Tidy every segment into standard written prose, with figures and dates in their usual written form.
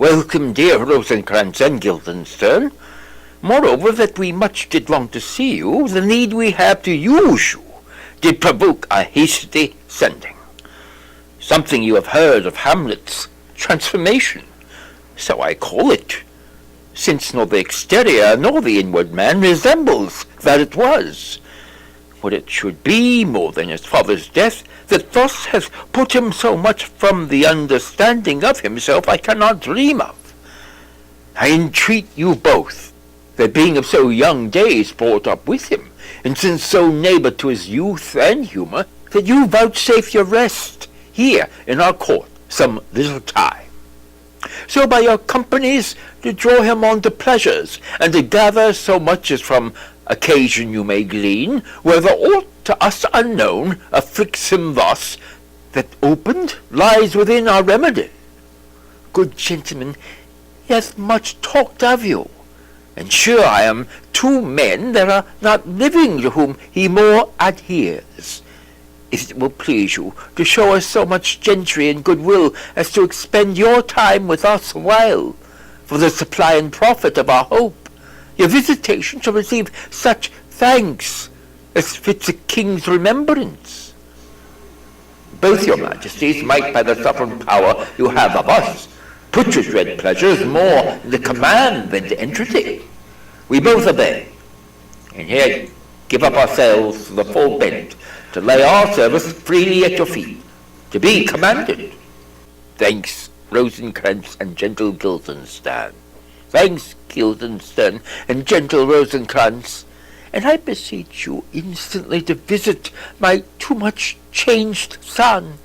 Welcome, dear Rosencrantz and Guildenstern. Moreover, that we much did long to see you, the need we have to use you did provoke a hasty sending. Something you have heard of Hamlet's transformation, so I call it, since nor the exterior nor the inward man resembles that it was. What it should be, more than his father's death, that thus has put him so much from the understanding of himself, I cannot dream of. I entreat you both, that being of so young days brought up with him, and since so neighbour to his youth and humour, that you vouchsafe your rest here in our court some little time, so by your companies to draw him on to pleasures, and to gather so much as from occasion you may glean, whether aught to us unknown afflicts him thus, that opened lies within our remedy. Good gentlemen, he hath much talked of you, and sure I am two men that are not living to whom he more adheres. If it will please you to show us so much gentry and goodwill as to expend your time with us a while, for the supply and profit of our hope, your visitation shall receive such thanks as fits a king's remembrance. Both your majesties might, by the sovereign power you have of us, put your dread pleasures more in the command than to entreaty. We both obey, and here give up ourselves to the full bent, to lay our service freely at your feet, to be commanded. Thanks, Rosencrantz and gentle Guildenstern. Thanks, Guildenstern and gentle Rosencrantz, and I beseech you instantly to visit my too much changed son.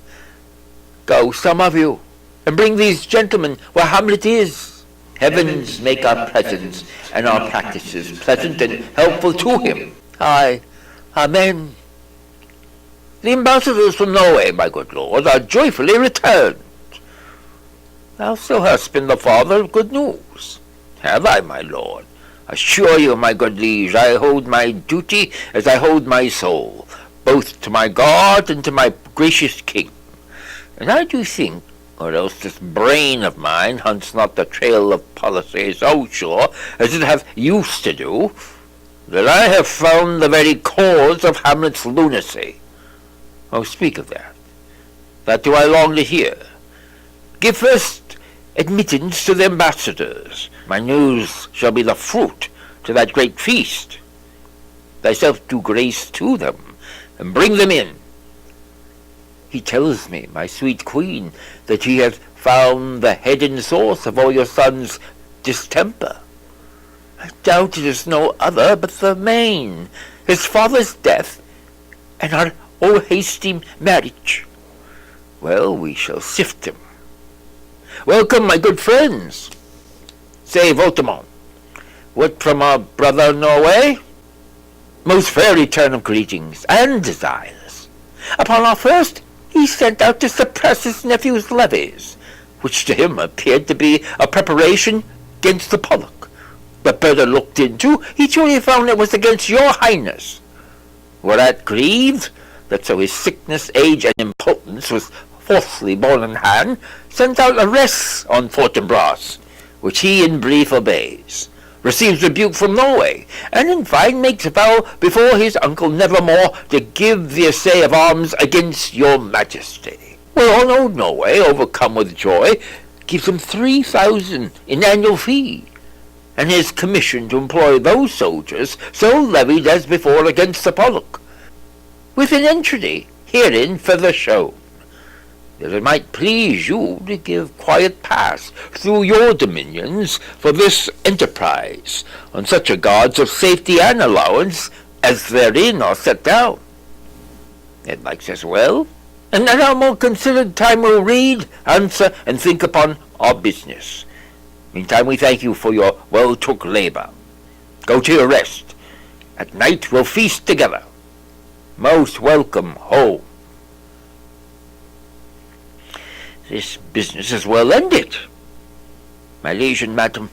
Go, some of you, and bring these gentlemen where Hamlet is. Heavens make our presence and our practices pleasant and helpful to him. Aye, amen. The ambassadors from Norway, my good lord, are joyfully returned. Thou so hast been the father of good news. Have I, my lord? Assure you, my good liege, I hold my duty as I hold my soul, both to my God and to my gracious king. And I do think, or else this brain of mine hunts not the trail of policy so sure as it hath used to do, that I have found the very cause of Hamlet's lunacy. Oh, speak of that. That do I long to hear. Give first admittance to the ambassadors. My news shall be the fruit to that great feast. Thyself do grace to them, and bring them in. He tells me, my sweet queen, that he hath found the head and source of all your son's distemper. I doubt it is no other but the main, his father's death, and our all hasty marriage. Well, we shall sift him. Welcome, my good friends. Say, Voltimand, what from our brother Norway? Most fair return of greetings and desires. Upon our first, he sent out to suppress his nephew's levies, which to him appeared to be a preparation against the Pollock. But better looked into, he truly found it was against your highness. Whereat grieved, that so his sickness, age, and impotence was falsely borne in hand, sent out arrests on Fortinbras, which he in brief obeys, receives rebuke from Norway, and in fine makes vow before his uncle nevermore to give the assay of arms against your majesty. Well, old Norway, overcome with joy, gives him 3,000 in annual fee, and is commissioned to employ those soldiers so levied as before against the Pollock, with an entreaty herein further shown, that it might please you to give quiet pass through your dominions for this enterprise, on such a guards of safety and allowance as therein are set down. It likes us well, and at our more considered time we'll read, answer, and think upon our business. Meantime we thank you for your well-took labour. Go to your rest. At night we'll feast together. Most welcome home. This business is well ended, my liege and madam.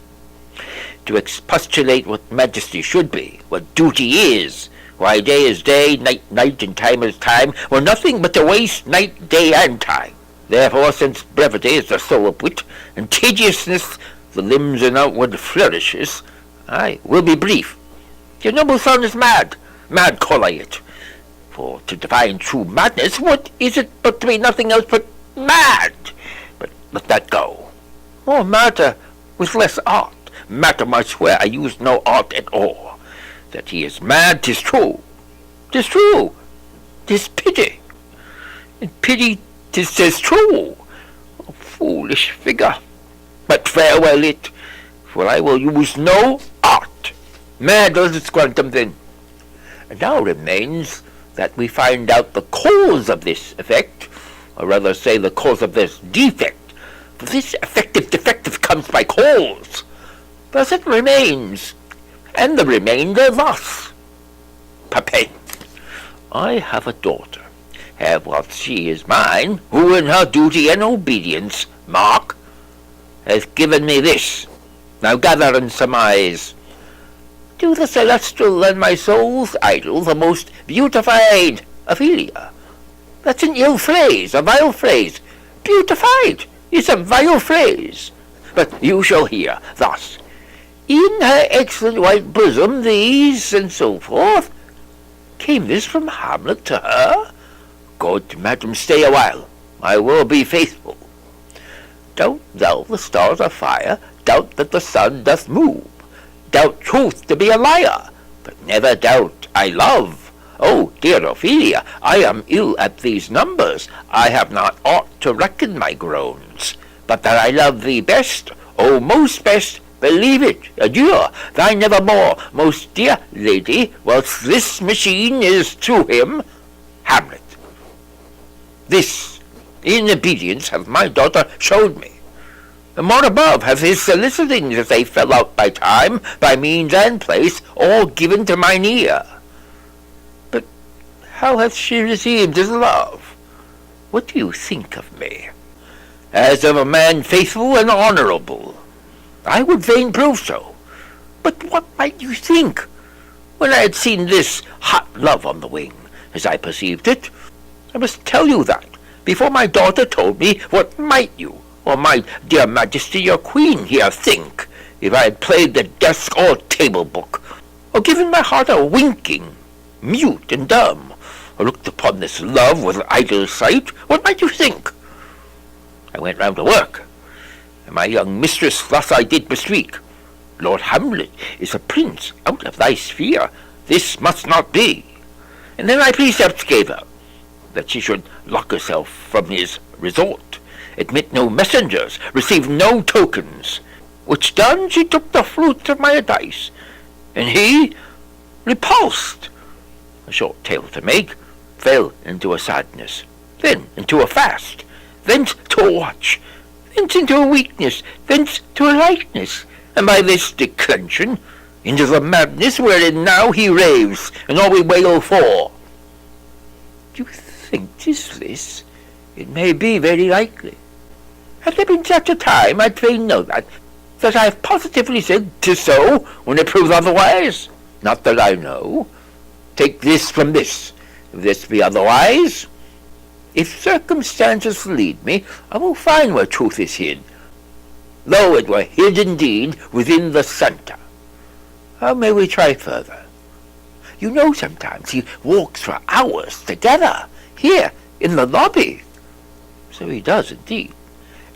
To expostulate what majesty should be, what duty is, why day is day, night night, and time is time, were nothing but to waste night, day, and time. Therefore, since brevity is the soul of wit, and tediousness the limbs and outward flourishes, I will be brief. Your noble son is mad, mad call I it. For to define true madness, what is it but to be nothing else but mad? But let that go. More matter with less art. Madam, I swear I use no art at all. That he is mad, 'tis true. 'Tis true. 'Tis pity. And pity 'tis true. A foolish figure. But farewell it, for I will use no art. Mad does its quantum then. And now remains that we find out the cause of this effect, or rather say the cause of this defect. For this effective defective comes by cause. Thus it remains, and the remainder thus. Papa, I have a daughter, have what she is mine, who in her duty and obedience, mark, has given me this. Now gather and surmise. To the celestial and my soul's idol, the most beautified Ophelia. That's an ill phrase, a vile phrase. Beautified is a vile phrase. But you shall hear thus. In her excellent white bosom, these, and so forth. Came this from Hamlet to her? Good, madam, stay a while. I will be faithful. Doubt thou the stars are fire, doubt that the sun doth move. Doubt truth to be a liar, but never doubt I love. Oh, dear Ophelia, I am ill at these numbers. I have not aught to reckon my groans. But that I love thee best, oh, most best, believe it, adieu, thy nevermore, most dear lady, whilst this machine is to him, Hamlet. This, in obedience, hath my daughter showed me. And more above, hath his solicitings, as they fell out by time, by means and place, all given to mine ear. But how hath she received his love? What do you think of me? As of a man faithful and honourable. I would fain prove so. But what might you think, when I had seen this hot love on the wing, as I perceived it? I must tell you that, before my daughter told me, what might you, or my dear majesty your queen here think, if I had played the desk or table book, or given my heart a winking, mute and dumb, or looked upon this love with idle sight? What might you think? I went round to work, and my young mistress thus I did bespeak. Lord Hamlet is a prince out of thy sphere. This must not be. And then my precepts gave her, that she should lock herself from his resort, admit no messengers, receive no tokens. Which done, she took the fruit of my advice, and he, repulsed, a short tale to make, fell into a sadness, then into a fast, thence to a watch, thence into a weakness, thence to a lightness, and by this declension into the madness wherein now he raves, and all we wail for. Do you think 'tis this? It may be very likely. Had there been such a time, I'd fain know that I have positively said 'tis so, when it proves otherwise. Not that I know. Take this from this. If this be otherwise, if circumstances lead me, I will find where truth is hid, though it were hid indeed within the centre. How may we try further? You know sometimes he walks for hours together, here in the lobby. So he does indeed.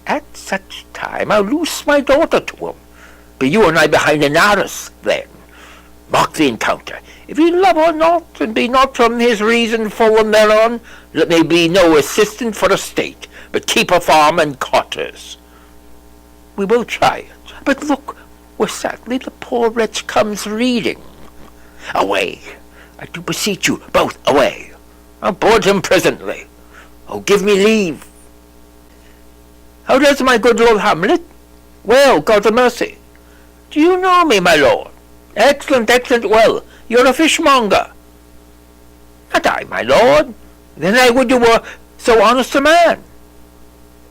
At such time I'll loose my daughter to him. Be you and I behind an arras then. Mark the encounter. If he love or not, and be not from his reason fallen thereon, let me be no assistant for a state, but keep a farm and quarters. We will try it. But look, where sadly the poor wretch comes reading. Away, I do beseech you, both away. I'll board him presently. Oh, give me leave. How does my good Lord Hamlet? Well, God a mercy. Do you know me, my lord? Excellent, excellent, well. You're a fishmonger. Not I, my lord. Then I would you were so honest a man.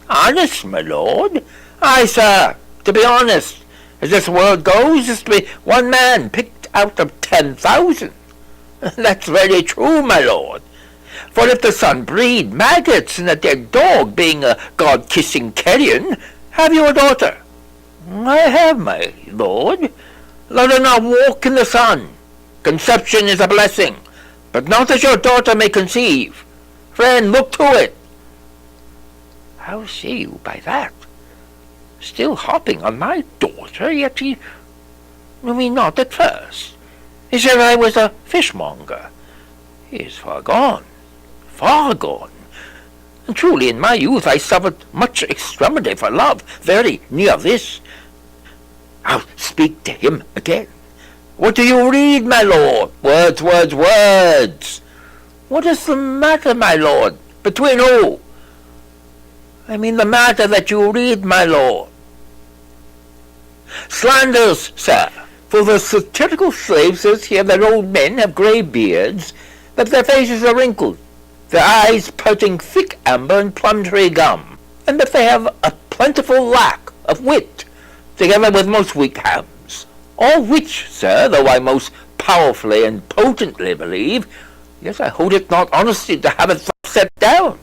Honest, my lord? Aye, sir, to be honest, as this world goes, is to be one man picked out of 10,000. That's very true, my lord. For if the sun breed maggots and a dead dog, being a god-kissing carrion, have you a daughter? I have, my lord. Let her not walk in the sun. Conception is a blessing, but not as your daughter may conceive. Friend, look to it. How say you by that? Still hopping on my daughter, yet he knew me not at first. He said I was a fishmonger. He is far gone, far gone. And truly in my youth I suffered much extremity for love, very near this. I'll speak to him again. What do you read, my lord? Words, words, words. What is the matter, my lord? Between who? I mean the matter that you read, my lord. Slanders, sir. For the satirical slave says here that old men have grey beards, that their faces are wrinkled, their eyes pouting thick amber and plum-tree gum, and that they have a plentiful lack of wit, together with most weak hams. All which, sir, though I most powerfully and potently believe, yet I hold it not honesty to have it thus set down.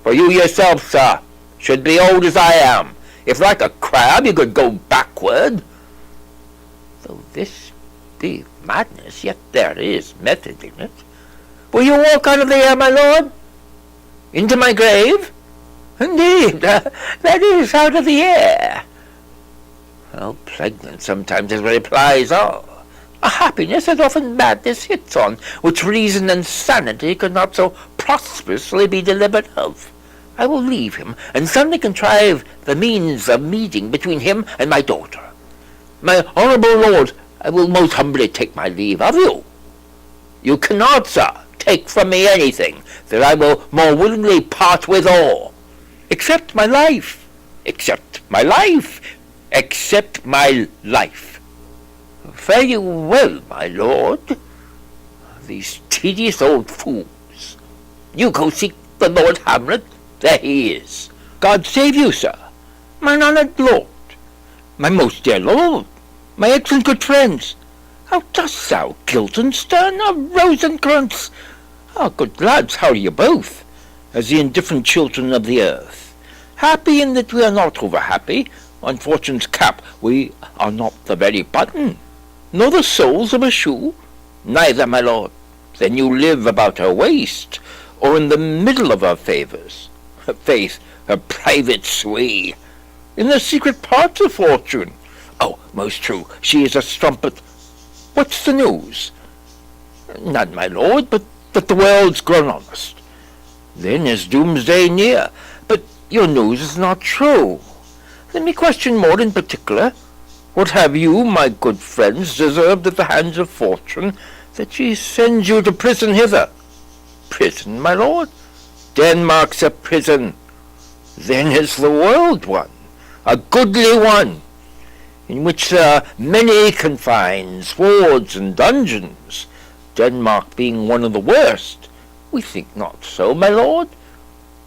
For you yourself, sir, should be old as I am, if like a crab you could go backward. Though this be madness, yet there is method in it. Will you walk out of the air, my lord? Into my grave? Indeed, that is out of the air. How pregnant sometimes his replies are. A happiness that often madness hits on, which reason and sanity could not so prosperously be delivered of. I will leave him, and suddenly contrive the means of meeting between him and my daughter. My honourable lord, I will most humbly take my leave of you. You cannot, sir, take from me anything that I will more willingly part with all, except my life, except my life, except my life. Fare you well, my lord. These tedious old fools. You go seek the Lord Hamlet. There he is. God save you, sir, mine honoured lord, my most dear lord, my excellent good friends. How dost thou, Guildenstern, of Rosencrantz? Good lads, how are you both, as the indifferent children of the earth? Happy in that we are not over-happy. On fortune's cap we are not the very button, nor the soles of a shoe. Neither, my lord. Then you live about her waist, or in the middle of her favours. Her faith, her private sway, in the secret parts of fortune. Oh, most true, she is a strumpet. What's the news? None, my lord, but that the world's grown honest. Then is doomsday near, but your news is not true. Let me question more in particular. What have you, my good friends, deserved at the hands of fortune, that she sends you to prison hither? Prison, my lord? Denmark's a prison. Then is the world one, a goodly one, in which there are many confines, wards, and dungeons, Denmark being one of the worst. We think not so, my lord.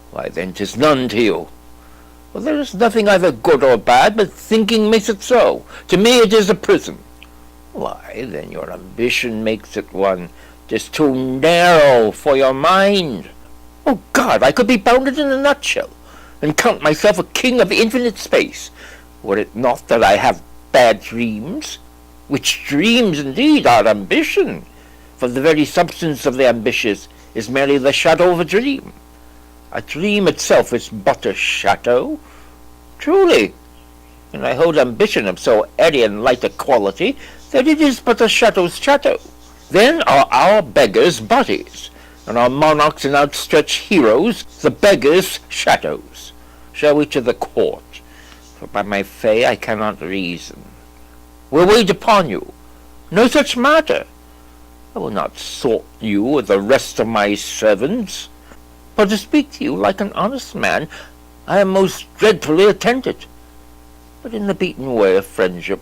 Why then 'tis none to you. Well, there is nothing either good or bad, but thinking makes it so. To me it is a prison. Why, then your ambition makes it one. 'Tis too narrow for your mind. Oh God, I could be bounded in a nutshell, and count myself a king of infinite space, were it not that I have bad dreams, which dreams indeed are ambition, for the very substance of the ambitious is merely the shadow of a dream. A dream itself is but a shadow, truly, and I hold ambition of so airy and light a quality that it is but a shadow's shadow. Then are our beggars bodies, and our monarchs and outstretched heroes the beggars' shadows. Shall we to the court? For by my fay I cannot reason. Will wait upon you. No such matter. I will not sort you with the rest of my servants. But to speak to you like an honest man, I am most dreadfully attended. But in the beaten way of friendship,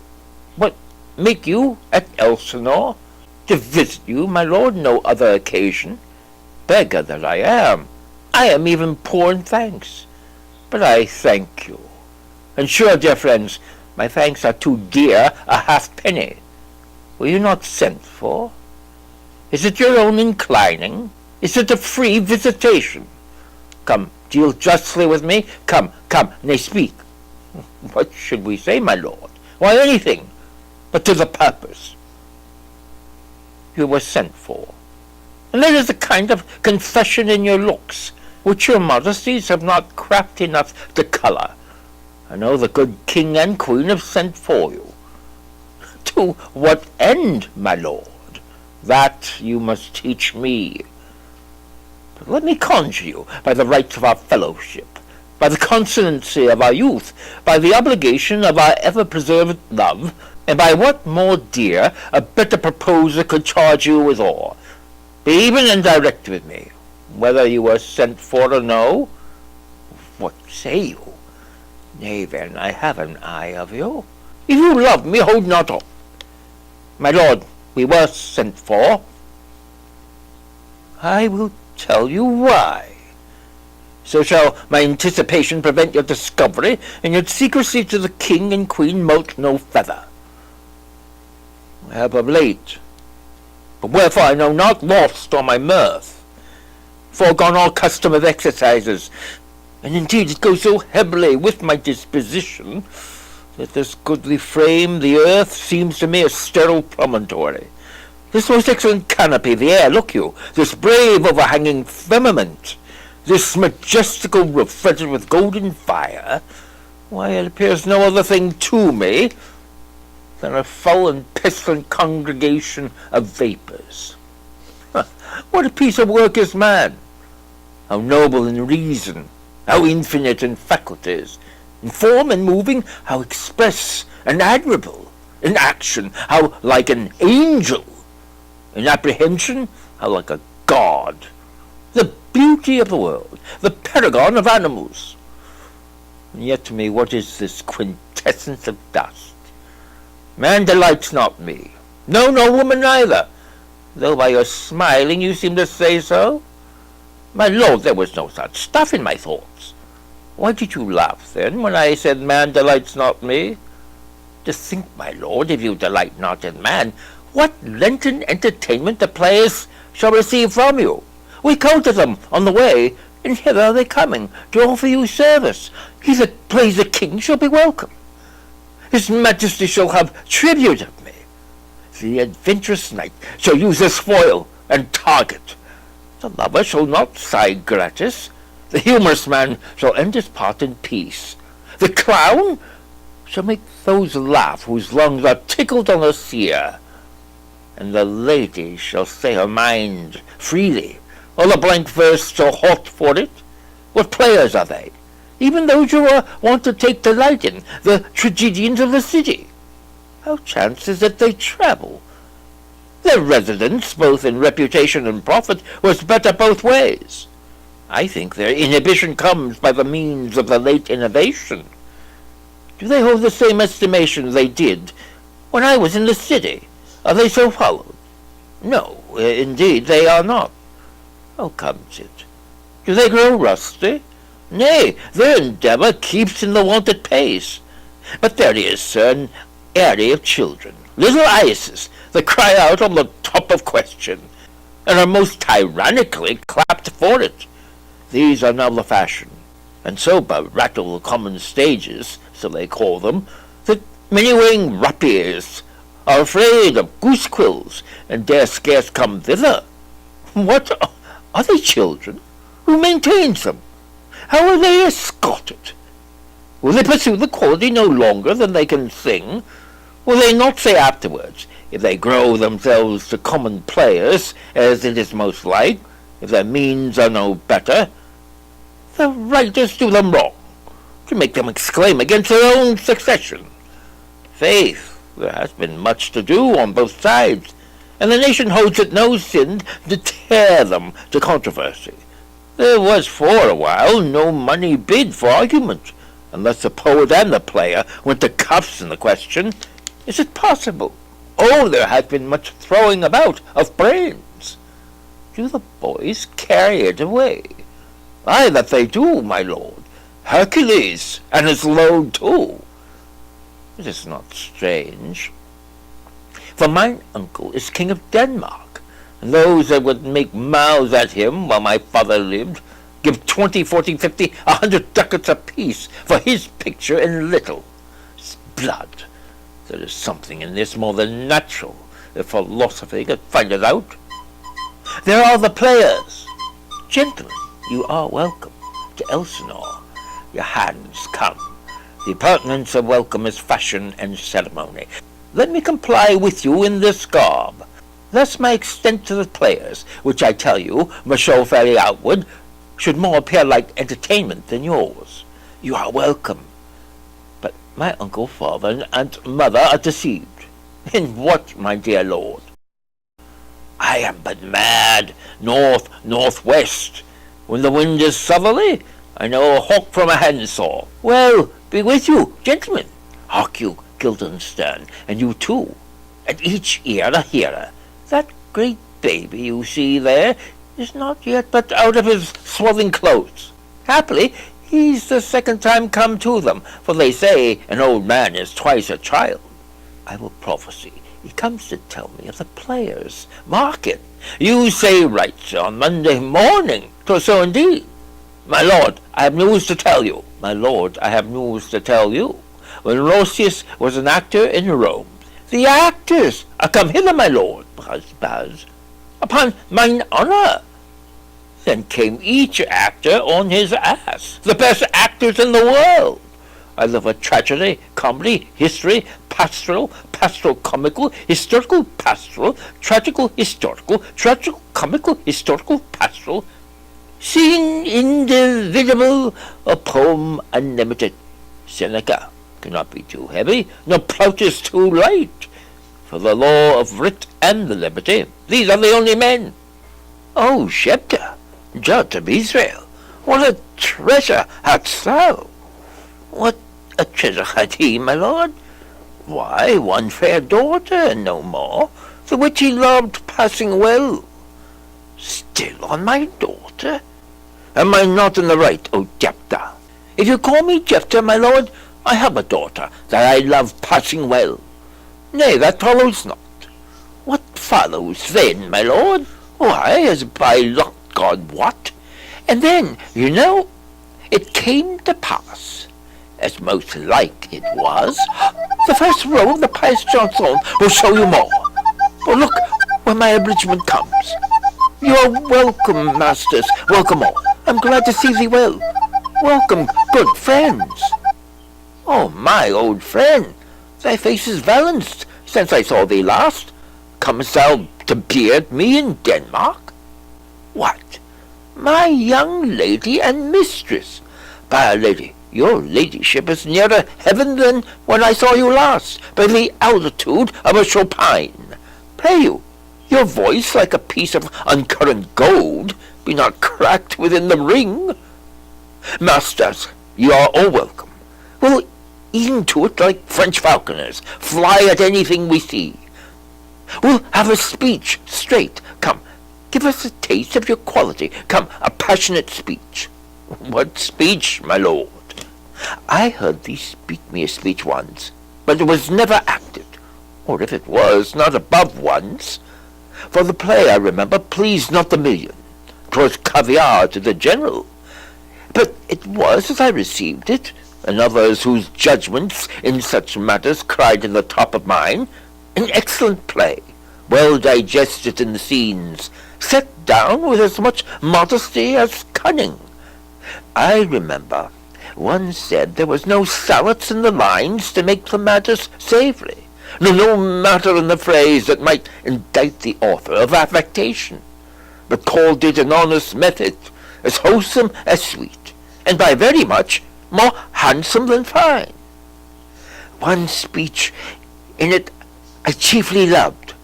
what make you at Elsinore? To visit you, my lord, no other occasion. Beggar that I am even poor in thanks. But I thank you. And sure, dear friends, my thanks are too dear a halfpenny. Were you not sent for? Is it your own inclining? Is it a free visitation? Come, deal justly with me. Come, nay, speak. What should we say, my lord? Why, anything, but to the purpose. You were sent for, and there is a kind of confession in your looks, which your modesties have not craft enough to colour. I know the good king and queen have sent for you. To what end, my lord? That you must teach me. But let me conjure you, by the rights of our fellowship, by the consonancy of our youth, by the obligation of our ever-preserved love, and by what more dear a better proposer could charge you withal, be even and direct with me, whether you were sent for or no. What say you? Nay, then, I have an eye of you. If you love me, hold not up. My lord, we were sent for. I will tell you why. So shall my anticipation prevent your discovery, and your secrecy to the king and queen moult no feather. I have of late, but wherefore I know not, lost all my mirth, foregone all custom of exercises, and indeed it goes so heavily with my disposition, that this goodly frame, the earth, seems to me a sterile promontory. This most excellent canopy, the air, look you, this brave overhanging firmament, this majestical roof fretted with golden fire, why, it appears no other thing to me than a foul and pestilent congregation of vapours. What a piece of work is man! How noble in reason, how infinite in faculties, in form and moving, how express and admirable, in action, how like an angel, in apprehension, how like a god, the beauty of the world, the paragon of animals. And yet to me, what is this quintessence of dust? Man delights not me, no woman neither, though by your smiling you seem to say so. My lord, there was no such stuff in my thoughts. Why did you laugh, then, when I said man delights not me? To think, my lord, if you delight not in man, what Lenten entertainment the players shall receive from you. We go to them on the way, and hither are they coming, to offer you service. He that plays the king shall be welcome. His majesty shall have tribute of me. The adventurous knight shall use as foil and target. The lover shall not sigh gratis. The humorous man shall end his part in peace. The clown shall make those laugh whose lungs are tickled on the seer. And the lady shall say her mind freely. All the blank verse shall halt for it. What players are they? Even those you are wont to take delight in, the tragedians of the city. How chances it they travel? Their residence, both in reputation and profit, was better both ways. I think their inhibition comes by the means of the late innovation. Do they hold the same estimation they did when I was in the city? Are they so followed? No, indeed they are not. How comes it? Do they grow rusty? Nay, their endeavour keeps in the wonted pace. But there is, sir, an airy of children, little Isis, that cry out on the top of question, and are most tyrannically clapped for it. These are now the fashion, and so rattle the common stages, so they call them, that many-winged rapiers are afraid of goose-quills, and dare scarce come thither. What are they, children? Who maintains them? How are they escorted? Will they pursue the quality no longer than they can sing? Will they not say afterwards, if they grow themselves to common players, as it is most like, if their means are no better, the writers do them wrong, to make them exclaim against their own succession? Faith, there has been much to do on both sides, and the nation holds it no sin to tear them to controversy. There was for a while no money bid for argument, unless the poet and the player went to cuffs in the question. Is it possible? Oh, there has been much throwing about of brains. Do the boys carry it away? Aye, that they do, my lord. Hercules, and his load too. It is not strange, for mine uncle is king of Denmark, and those that would make mouths at him while my father lived give 20, 40, 50, 100 ducats apiece for his picture in little. It's blood. There is something in this more than natural, if philosophy could find it out. There are the players. Gentlemen, you are welcome to Elsinore. Your hands come. The appurtenance of welcome is fashion and ceremony. Let me comply with you in this garb. Thus my extent to the players, which I tell you must show fairly outward, should more appear like entertainment than yours. You are welcome. But my uncle, father, and aunt, mother are deceived. In what, my dear lord? I am but mad, north, northwest. When the wind is southerly, I know a hawk from a handsaw. Well, be with you, gentlemen. Hark you, Guildenstern, and you too. At each ear a hearer. That great baby you see there is not yet but out of his swaddling clothes. Happily, he's the second time come to them, for they say an old man is twice a child. I will prophesy. He comes to tell me of the players. Mark it. You say right on Monday morning. 'Twas so indeed. My lord, I have news to tell you. My lord, I have news to tell you. When Roscius was an actor in Rome, the actors are come hither, my lord. Buzz, buzz. Upon mine honour. Then came each actor on his ass. The best actors in the world. I love a tragedy, comedy, history, pastoral, pastoral comical, historical pastoral, tragical historical, tragical comical, historical pastoral, scene indivisible, a poem unlimited. Seneca cannot be too heavy, nor Plautus too light. For the law of writ and the liberty, these are the only men. O Shepta, judge of Israel, what a treasure hadst thou! What a treasure had he, my lord? Why, one fair daughter, and no more, the which he loved passing well. Still on my daughter? Am I not in the right, O Jephthah? If you call me Jephthah, my lord, I have a daughter that I love passing well. Nay, that follows not. What follows then, my lord? Why, as by lot God wot. And then, you know, it came to pass, as most like it was, the first row of the pious chanson will show you more. But look when my abridgment comes. You are welcome, masters, welcome all. I'm glad to see thee well. Welcome, good friends. Oh, my old friend, thy face is valanced since I saw thee last. Comest thou to beard me in Denmark? What, my young lady and mistress? By lady, your ladyship is nearer heaven than when I saw you last, by the altitude of a Chopin. Pray you, your voice like a piece of uncurrent gold, be not cracked within the ring. Masters, you are all welcome. We'll e'en to it like French falconers, fly at anything we see. We'll have a speech straight. Come, give us a taste of your quality. Come, a passionate speech. What speech, my lord? I heard thee speak me a speech once, but it was never acted, or if it was, not above once. For the play, I remember, pleased not the million. 'Twas caviar to the general. But it was as I received it, and others whose judgments in such matters cried in the top of mine, an excellent play, well digested in the scenes, set down with as much modesty as cunning. I remember one said there was no salads in the lines to make the matters savoury, no matter in the phrase that might indict the author of affectation, but called it an honest method, as wholesome as sweet, and by very much more handsome than fine. One speech in it I chiefly loved.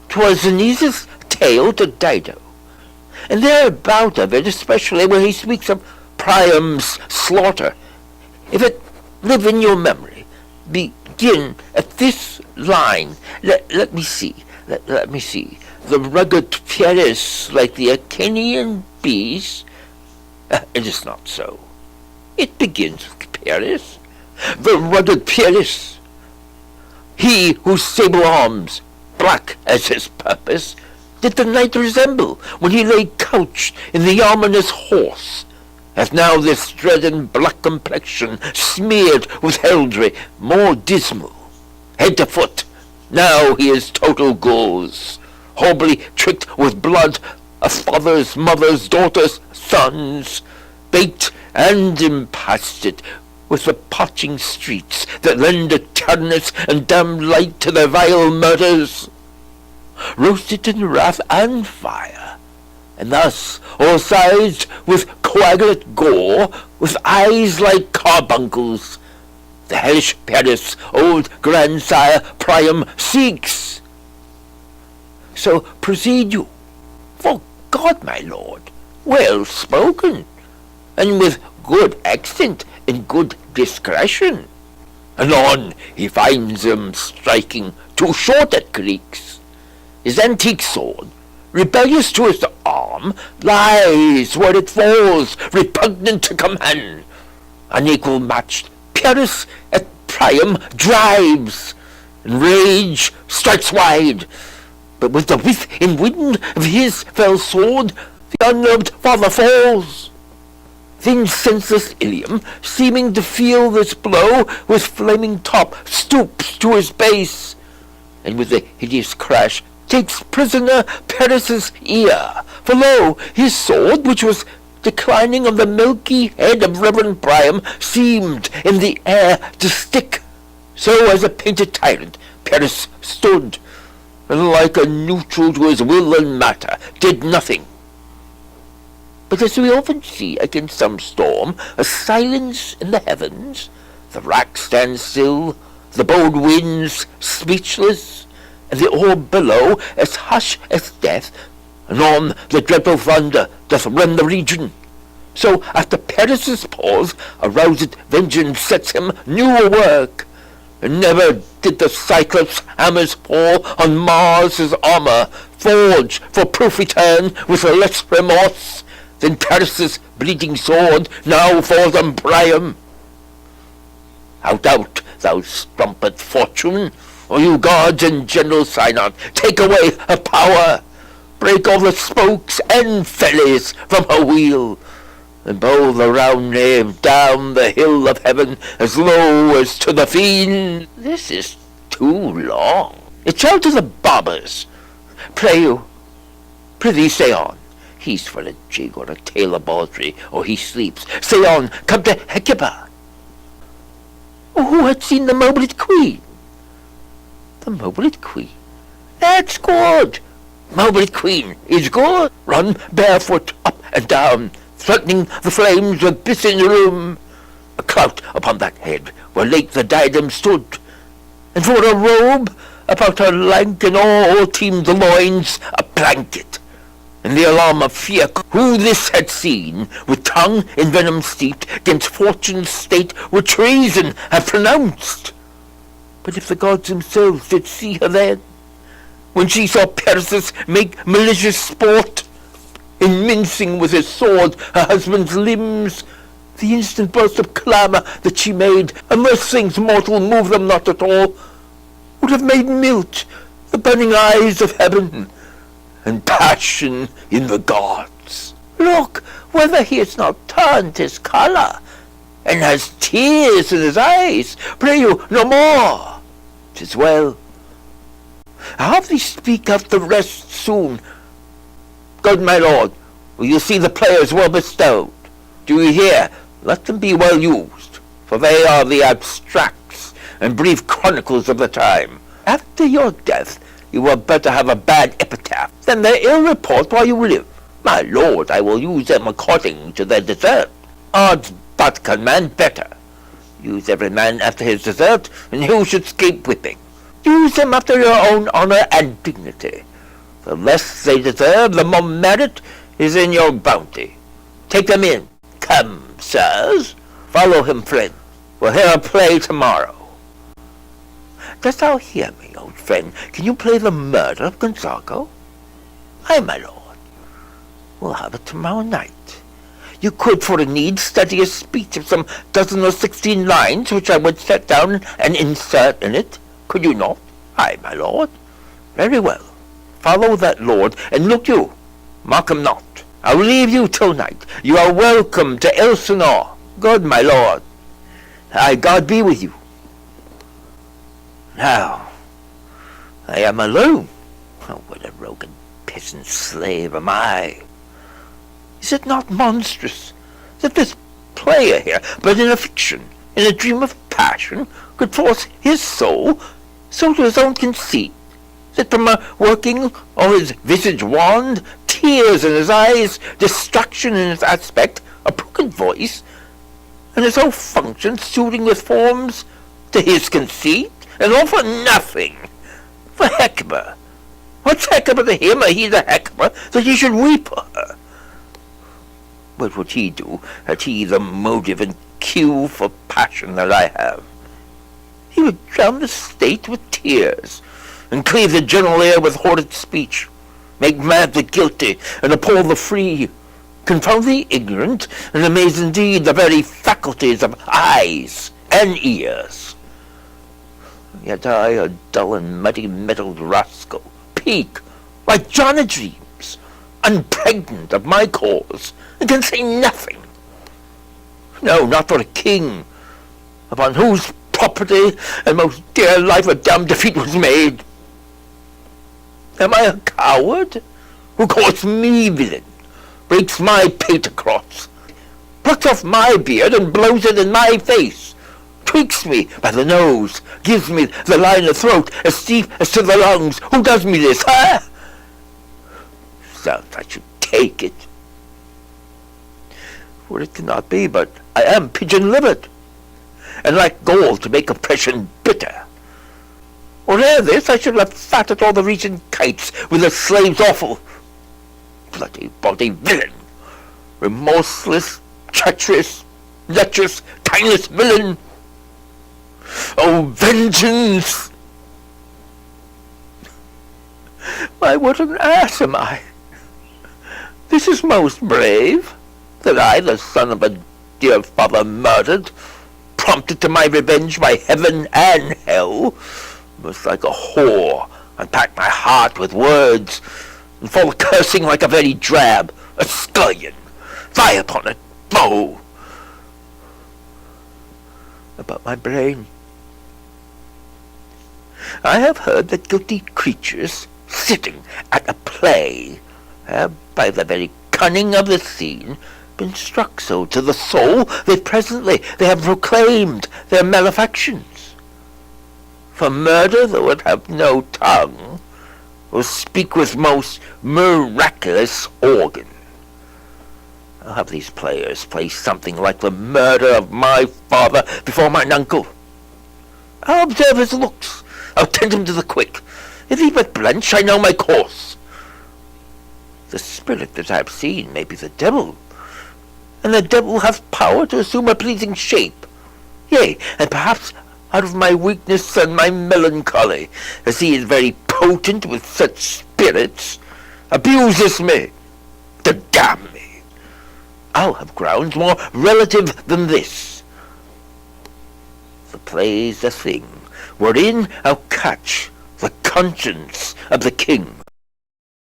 'Twas Aeneas's tale to Dido, and thereabout of it especially where he speaks of Priam's slaughter. If it live in your memory, begin at this line. Let me see. Let me see. The rugged Pieris, like the Achaean bees. It is not so. It begins with Pieris. The rugged Pieris. He whose sable arms, black as his purpose, did the knight resemble when he lay couched in the ominous horse? Hath now this dread and black complexion smeared with heraldry more dismal, head to foot, now he is total gauze, horribly tricked with blood of fathers, mothers, daughters, sons, baked and impasted with the parching streets that lend a tardiness and damned light to their vile murders, roasted in wrath and fire, and thus all sides with coagulate gore, with eyes like carbuncles, the hellish Paris old grandsire Priam seeks. So proceed you, for God, my lord, well spoken, and with good accent and good discretion. Anon he finds him striking too short at creaks. His antique sword, rebellious to his arm, lies where it falls, repugnant to command. Unequal matched, Paris at Priam drives, and rage strikes wide. But with the whiff and wind of his fell sword, the unnerved father falls. Then senseless Ilium, seeming to feel this blow, with flaming top stoops to his base, and with a hideous crash takes prisoner Paris's ear. For lo, his sword, which was declining on the milky head of Reverend Priam, seemed in the air to stick. So as a painted tyrant, Paris stood, and like a neutral to his will and matter, did nothing. But as we often see against some storm, a silence in the heavens, the rack stands still, the bold winds speechless, and the orb below as hush as death, anon the dreadful thunder doth rend the region. So after Paris's pause, aroused vengeance sets him new work, and never did the Cyclops' hammers fall on Mars' armor, forge for proof return with less remorse than Paris's bleeding sword now falls on Priam. Out, out, thou strumpet fortune, or you gods and general synod, take away her power, break all the spokes and fellies from her wheel, and bow the round nave down the hill of heaven as low as to the fiend. This is too long. It shall to the barbers. Pray you, prithee say on. He's for a jig or a tale of baldry, or he sleeps. Say on, come to Hecuba. Who had seen the moblet queen? The moblet queen? That's good. Moblet queen is good. Run barefoot up and down, threatening the flames with bliss in the room. A clout upon that head where late the diadem stood, and for a robe about her lank and all-teamed loins a blanket. In the alarm of fear, who this had seen, with tongue in venom steeped, 'gainst fortune's state would treason have pronounced. But if the gods themselves did see her then, when she saw Perseus make malicious sport, in mincing with his sword her husband's limbs, the instant burst of clamour that she made, unless things mortal move them not at all, would have made mute the burning eyes of heaven, and passion in the gods. Look whether he has not turned his colour, and has tears in his eyes. Pray you no more. 'Tis well. Have thee speak of the rest soon. Good my lord, will you see the players well bestowed? Do you hear? Let them be well used, for they are the abstracts and brief chronicles of the time. After your death, you were better have a bad epitaph than their ill report while you live. My lord, I will use them according to their desert. Odds but command better. Use every man after his desert, and who should escape whipping. Use them after your own honour and dignity. The less they deserve, the more merit is in your bounty. Take them in. Come, sirs. Follow him, friend. We'll hear a play tomorrow. Dost thou hear me, old friend? Can you play the murder of Gonzago? Aye, my lord. We'll have it tomorrow night. You could, for a need, study a speech of some 12 or 16 lines, which I would set down and insert in it. Could you not? Aye, my lord. Very well. follow that lord, and look you, mock him not. I'll leave you till night. You are welcome to Elsinore. Good, my lord. Aye, God be with you. Now, I am alone. Oh, what a rogue and peasant slave am I. Is it not monstrous that this player here, but in a fiction, in a dream of passion, could force his soul so to his own conceit, that from a working o' his visage wand, tears in his eyes, distraction in his aspect, a broken voice, and his whole function suiting with forms to his conceit, and all for nothing, for Hecuba. What's Hecuba to him, or he to Hecuba, that he should weep for her? What would he do, had he the motive and cue for passion that I have? He would drown the state with tears, and cleave the general air with horrid speech, make mad the guilty, and appall the free, confound the ignorant, and amaze indeed the very faculties of eyes and ears. Yet I, a dull and muddy-mettled rascal, peak, like John o' Dreams, unpregnant of my cause, and can say nothing. No, not for a king, upon whose property and most dear life a damned defeat was made. Am I a coward, who calls me villain, breaks my pate across, plucks off my beard and blows it in my face, tweaks me by the nose, gives me the line of throat as deep as to the lungs? Who does me this, huh? Sounds I should take it. For it cannot be, but I am pigeon-livered, and lack gall to make oppression bitter. Or ere this, I should have fatted all the recent kites with the slave's offal. Bloody body villain, remorseless, treacherous, lecherous, kindless villain. Oh, vengeance! Why, what an ass am I! This is most brave, that I, the son of a dear father murdered, prompted to my revenge by heaven and hell, must like a whore unpack my heart with words, and fall cursing like a very drab, a scullion. Fie upon it, foe! About my brain. I have heard that guilty creatures, sitting at a play, have, by the very cunning of the scene, been struck so to the soul that presently they have proclaimed their malefactions. For murder, though it have no tongue, will speak with most miraculous organ. I'll have these players play something like the murder of my father before mine uncle. I'll observe his looks, I'll tend him to the quick. If he but blench, I know my course. The spirit that I have seen may be the devil, and the devil hath power to assume a pleasing shape. Yea, and perhaps out of my weakness and my melancholy, as he is very potent with such spirits, abuses me, to damn me. I'll have grounds more relative than this. The play's a thing wherein I'll catch the conscience of the king.